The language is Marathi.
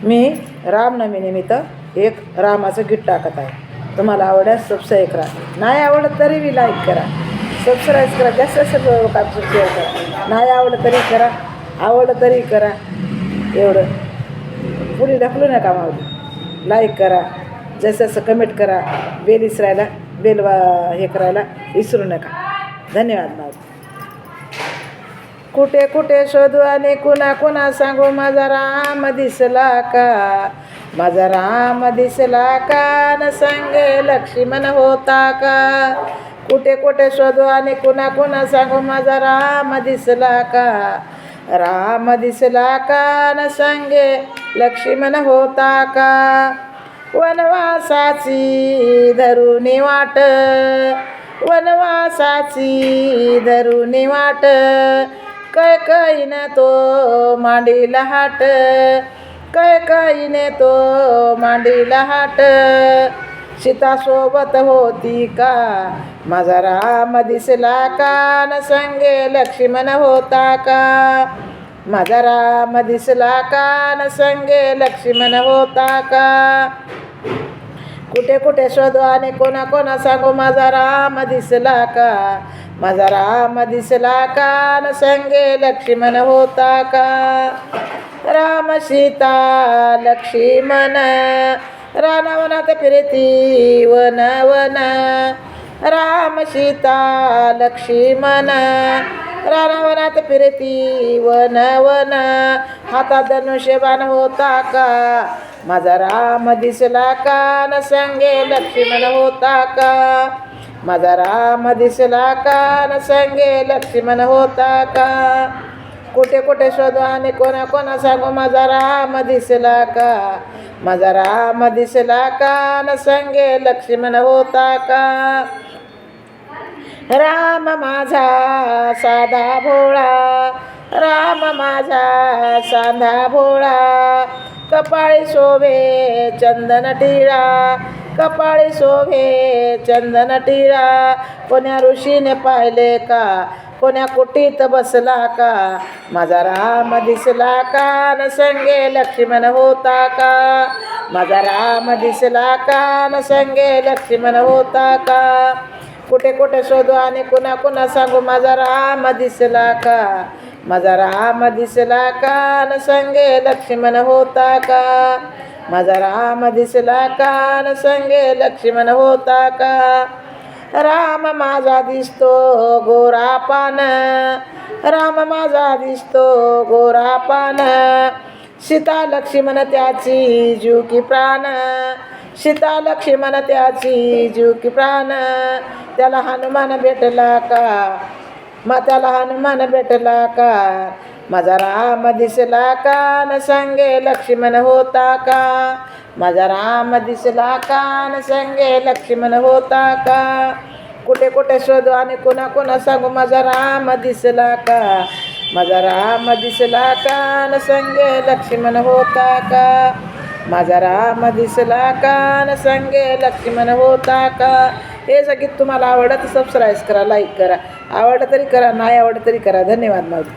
मी रामनवमीनिमित्त एक रामाचं गीत टाकत आहे. तुम्हाला आवडल्यास सबस्क्राईब करा, नाही आवडत तरी बी लाईक करा, सबस्क्राईब करा, जास्त लोकांचं शेअर करा. नाही आवडलं तरी करा, आवडलं तरी करा. एवढं पुढे ढकलू नका. मावली लाईक करा, जसं कमेंट करा, बेल हे करायला विसरू नका. धन्यवाद मावली. कुठे कुठे शोधू आणि कुणा कुणा सांगू, माझा राम दिसला का, माझा राम दिसला का, न सांगे लक्ष्मण होता का. कुठे कुठे शोधू आणि कुणा कुणा सांगू, माझा राम दिसला का, राम दिसला का, न सांगे लक्ष्मण होता का. वनवासाची धरुणी वाट, वनवासाची धरुणी वाट, कैकईने तो मांडीला हाट, कैकईने तो मांडीला हाट. सीता सोबत होती का, माझा राम दिसला का, न संगे लक्ष्मण होता का, माझा राम दिसला का, न संगे लक्ष्मण होता का. कुठे कुठे शोधू आणि कोणा कोणा सांगू, माझा राम दिसला का, माझा राम दिसला का, न संगे लक्ष्मण होता का. राम सीता लक्ष्मण रानवनात फिरती वन वन, राम सीता लक्ष्मण रानवनात फिरती वन वन. हातात धनुष्यबाण होता का, माझा राम दिसला का, न संगे लक्ष्मण होता का, माझा राम दिसला का, न संगे लक्ष्मण होता का. कुठे कुठे शोधू आणि कोणा कोणा सांगू, माझा राम दिसला का, माझा राम दिसला का, न संगे लक्ष्मण होता का. राम माझा साधा भोळा, राम माझा साधा भोळा, कपाळी शोभे चंदन टिळा, कपाळी शोभे चंदन टिळा. कोण्या ऋषीने पाहिले का, कोण्या कुटीत बसला का, माझा राम दिसला का, न संगे लक्ष्मण होता का, माझा राम दिसला का, न संगे लक्ष्मण होता का. कुठे कुठे शोधू आणि कुणा कुणा सांगू, माझा राम दिसला का, माझा राम दिसला का, न संगे लक्ष्मण होता का, माझा राम दिसला का, न संगे लक्ष्मण होता का. राम माझा दिसतो गोरा पान, राम माझा दिसतो गोरा पान, सीता लक्ष्मण त्याची जीव की प्राण, सीता लक्ष्मण त्याची जीव की प्राण. त्याला हनुमान भेटला का, त्याला हनुमान भेटला का, माझा राम दिसला का, न संगे लक्ष्मण होता का, माझा राम दिसला का, न संगे लक्ष्मण होता का. कुठे कुठे शोधू आणि कोणा कोणा सांगू, माझा राम दिसला का, माझा राम दिसला का, न संगे लक्ष्मण होता का, माझा राम दिसला का, न संगे लक्ष्मण होता का. हे गीत तुम्हाला आवडत सबस्क्राईब करा, लाईक करा, आवडलं तरी करा, नाही आवडलं तरी करा. धन्यवाद मावली.